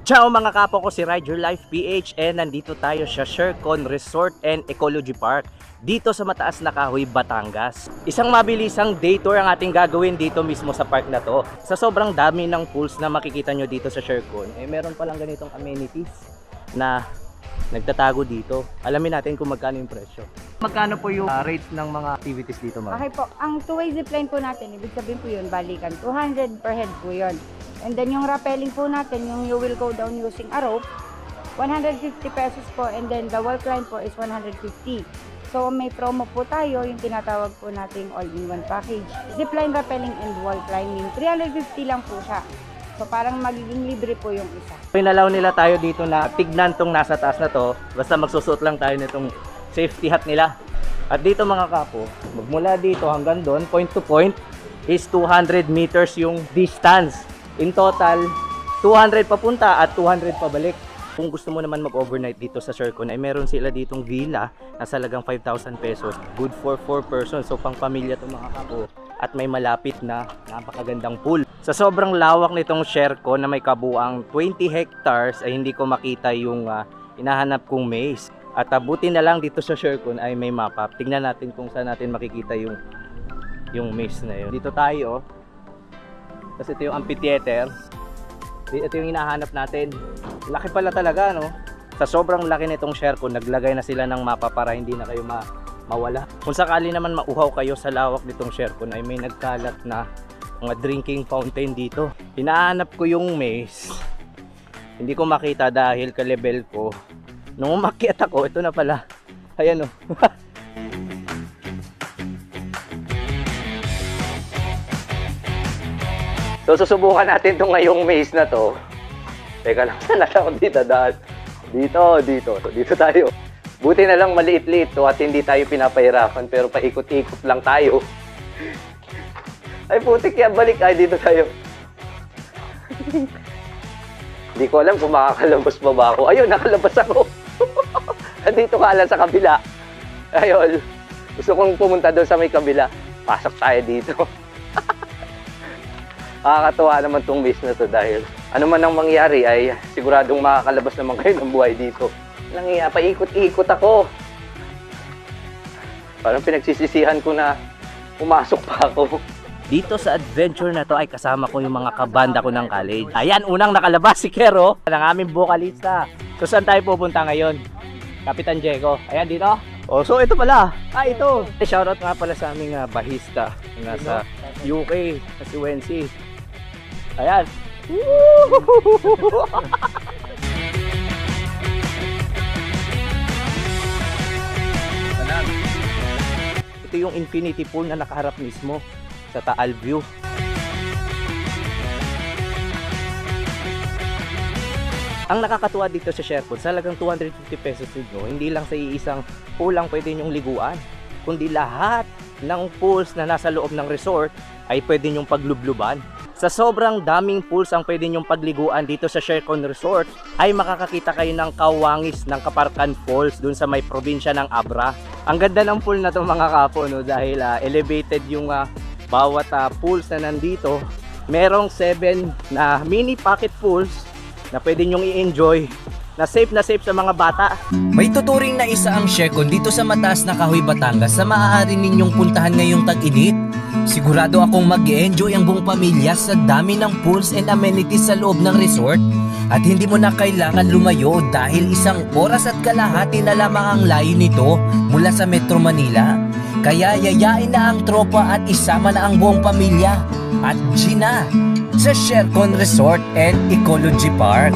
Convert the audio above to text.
Ciao mga kapo ko, si Ride Your Life PH and nandito tayo sa Shercon Resort and Ecology Park dito sa Mataas na Kahoy, Batangas. Isang mabilisang day tour ang ating gagawin dito mismo sa park na to. Sa sobrang dami ng pools na makikita nyo dito sa Shercon, meron palang ganitong amenities na nagtatago dito. Alamin natin kung magkano yung presyo. Magkano po yung rates ng mga activities dito, ma'am? Okay po, ang two-way zipline po natin, ibig sabihin po yun, balikan, 200 per head po yun. And then yung rappelling po natin, yung you will go down using a rope, 150 pesos po, and then the wall climb po is 150. So may promo po tayo, yung tinatawag po nating all-in-one package. Zipline, rappelling, and wall climbing, 350 lang po siya. So parang magiging libre po yung isa. Pinalaw nila tayo dito na tignan tong nasa taas na to, basta magsusuot lang tayo nitong safety hat nila. At dito mga kapo, magmula dito hanggang doon, point to point, is 200 meters yung distance. In total, 200 papunta at 200 pabalik. Kung gusto mo naman mag-overnight dito sa Shercon, ay meron sila ditong villa na salagang 5,000 pesos. Good for 4 persons. So pang pamilya to mga kapo. At may malapit na napakagandang pool. Sa sobrang lawak nitong Shercon na may kabuang 20 hectares ay hindi ko makita yung hinahanap kong maze. At buti na lang dito sa Shercon ay may mapa. Tingnan natin kung saan natin makikita yung maze na yun. Dito tayo. Kasi ito yung amphitheater. Ito yung hinahanap natin. Laki pala talaga, no? Sa sobrang laki nitong Shercon, naglagay na sila ng mapa para hindi na kayo mawala. Kung sakali naman mauhaw kayo sa lawak nitong Shercon, ay may nagkalat na mga drinking fountain dito. Hinahanap ko yung maze. Hindi ko makita dahil ka-level ko. Nung umakyat ako, ito na pala. Ayan, no? So susubukan natin itong ngayong maze na to. Teka lang, saan na ako dito dahil? Dito tayo. Buti na lang maliit-liit to at hindi tayo pinapahirapan pero paikot-ikot lang tayo. Ay putik yan, balik. Ay dito tayo. Hindi ko alam kung makakalabas pa ba ako. Ayun, nakalabas ako. Dito ka lang sa kabila. Ayun. Gusto kong pumunta doon sa may kabila. Pasok tayo dito. Nakakatuwa naman tong maze na to dahil ano man ang mangyari ay siguradong makakalabas naman kayo ng buhay dito. Nangiya, paikot-ikot ako. Parang pinagsisisihan ko na pumasok pa ako. Dito sa adventure na to ay kasama ko yung mga kabanda ko ng college. Ayan, unang nakalabas si Kero, ng aming vocalista. So saan tayo pupunta ngayon? Kapitan Diego. Ayan dito. Oh, so ito pala. Ito. Shoutout nga pala sa aming bahista na sa UK, sa si Wency. Ayan. Ito yung infinity pool na nakaharap mismo sa Taal View. Ang nakakatuwa dito sa Shercon, salagang 250 pesos nyo, hindi lang sa iisang pool lang pwede nyong liguan, kundi lahat ng pools na nasa loob ng resort ay pwede nyong paglubluban. Sa sobrang daming pools ang pwede nyong pagliguan dito sa Shercon Resort ay makakakita kayo ng kawangis ng Kaparkan Falls dun sa may probinsya ng Abra. Ang ganda ng pool na to mga kapo, no? Dahil elevated yung bawat pools na nandito. Merong 7 na mini pocket pools na pwede nyong i-enjoy na safe sa mga bata. May tuturing na isa ang Shercon dito sa Mataas na Kahoy, Batangas sa maaari ninyong puntahan ngayong tag-init. Sigurado akong mag-e-enjoy ang buong pamilya sa dami ng pools and amenities sa loob ng resort at hindi mo na kailangan lumayo dahil 1 oras at kalahati na lamang ang layo nito mula sa Metro Manila. Kaya yayain na ang tropa at isama na ang buong pamilya at Gina sa Shercon Resort and Ecology Park.